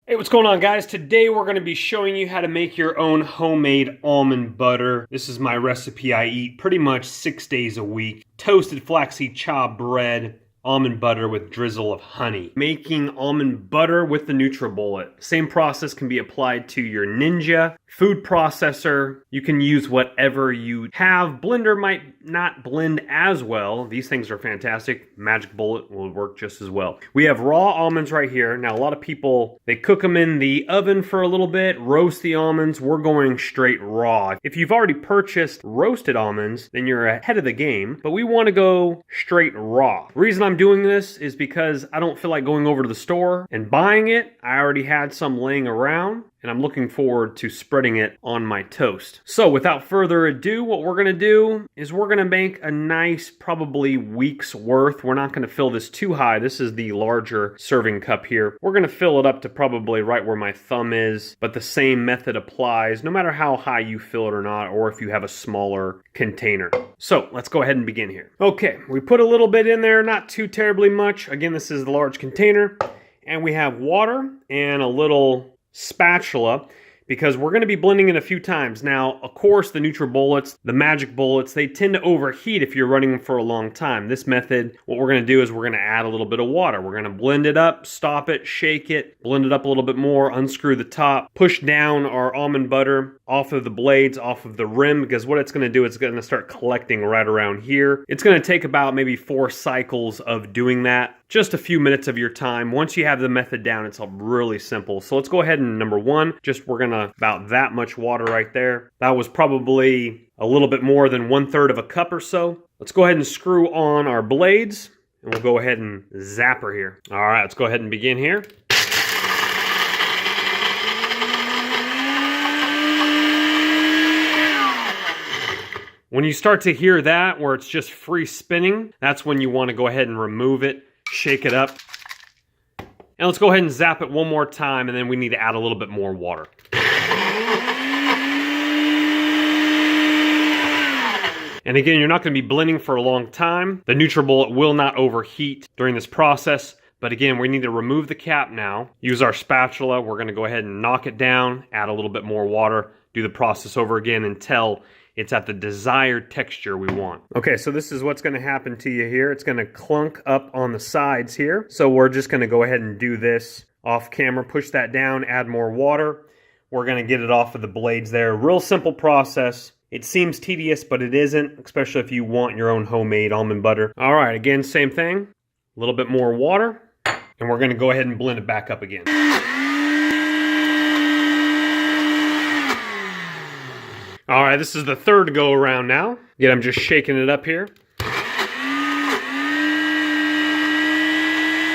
Hey, what's going on, guys? Today we're going to be showing you how to make your own homemade almond butter. This is my recipe I eat pretty much 6 days a week. Toasted flaxseed chaw bread, almond butter with drizzle of honey. Making almond butter with the nutribullet. Same process can be applied to your Ninja food processor. You can use whatever you have. Blender might not blend as well. These things are fantastic. Magic Bullet will work just as well. We have raw almonds right here. Now, a lot of people, they cook them in the oven for a little bit, roast the almonds. We're going straight raw. If you've already purchased roasted almonds, then you're ahead of the game, but we want to go straight raw. The reason I'm doing this is because I don't feel like going over to the store and buying it. I already had some laying around, and I'm looking forward to spreading it on my toast. So without further ado, what we're gonna do is we're gonna make a nice, probably week's worth. We're not gonna fill this too high. This is the larger serving cup here. We're gonna fill it up to probably right where my thumb is, but the same method applies no matter how high you fill it or not, or if you have a smaller container. So let's go ahead and begin here. Okay, we put a little bit in there, not too terribly much. Again, this is the large container, and we have water and a little spatula because we're going to be blending it a few times. Now, of course, the nutribullets, the magic bullets, they tend to overheat if you're running them for a long time. This method, what we're going to do is we're going to add a little bit of water. We're going to blend it up, stop it, shake it, blend it up a little bit more, unscrew the top, push down our almond butter off of the blades, off of the rim, because what it's going to do, it's going to start collecting right around here. It's going to take about maybe 4 cycles of doing that. Just a few minutes of your time. Once you have the method down, it's really simple. So let's go ahead and number one, we're gonna about that much water right there. That was probably a little bit more than 1/3 of a cup or so. Let's go ahead and screw on our blades, and we'll go ahead and zap her here. All right, let's go ahead and begin here. When you start to hear that, where it's just free spinning, that's when you want to go ahead and remove it. Shake it up. And let's go ahead and zap it one more time, and then we need to add a little bit more water. And again, you're not going to be blending for a long time. The nutribullet will not overheat during this process. But again, we need to remove the cap now. Use our spatula. We're going to go ahead and knock it down, add a little bit more water, do the process over again until it's at the desired texture we want. Okay, so this is what's gonna happen to you here. It's gonna clunk up on the sides here. So we're just gonna go ahead and do this off camera, push that down, add more water. We're gonna get it off of the blades there. Real simple process. It seems tedious, but it isn't, especially if you want your own homemade almond butter. All right, again, same thing. A little bit more water, and we're gonna go ahead and blend it back up again. All right, this is the third go around now. Again, I'm just shaking it up here.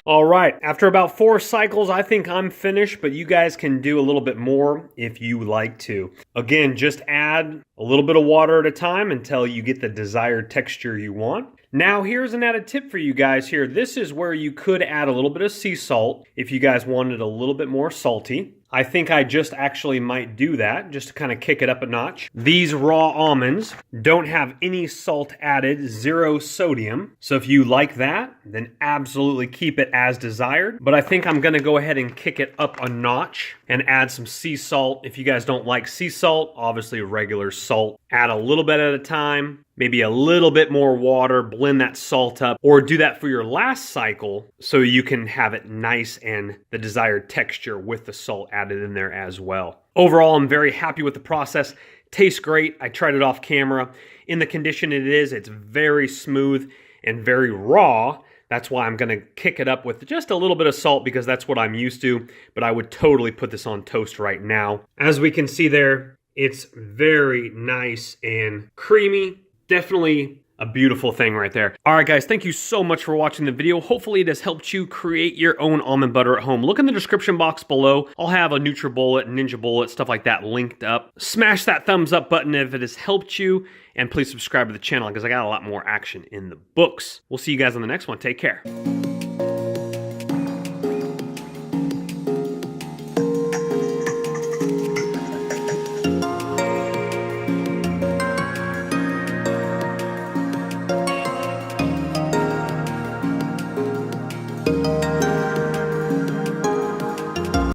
All right, after about 4 cycles, I think I'm finished, but you guys can do a little bit more if you like to. Again, just add a little bit of water at a time until you get the desired texture you want. Now, here's an added tip for you guys here. This is where you could add a little bit of sea salt if you guys wanted a little bit more salty. I think I just actually might do that just to kind of kick it up a notch. These raw almonds don't have any salt added, 0 sodium. So if you like that, then absolutely keep it as desired. But I think I'm gonna go ahead and kick it up a notch and add some sea salt. If you guys don't like sea salt, obviously regular salt. Add a little bit at a time, maybe a little bit more water, blend that salt up, or do that for your last cycle so you can have it nice and the desired texture with the salt added in there as well. Overall, I'm very happy with the process. Tastes great. I tried it off camera. In the condition it is, it's very smooth and very raw. That's why I'm gonna kick it up with just a little bit of salt because that's what I'm used to, but I would totally put this on toast right now. As we can see there, it's very nice and creamy. Definitely a beautiful thing right there. All right, guys, thank you so much for watching the video. Hopefully it has helped you create your own almond butter at home. Look in the description box below. I'll have a nutribullet, Ninja bullet, stuff like that linked up. Smash that thumbs up button if it has helped you, and please subscribe to the channel because I got a lot more action in the books. We'll see you guys on the next one. Take care.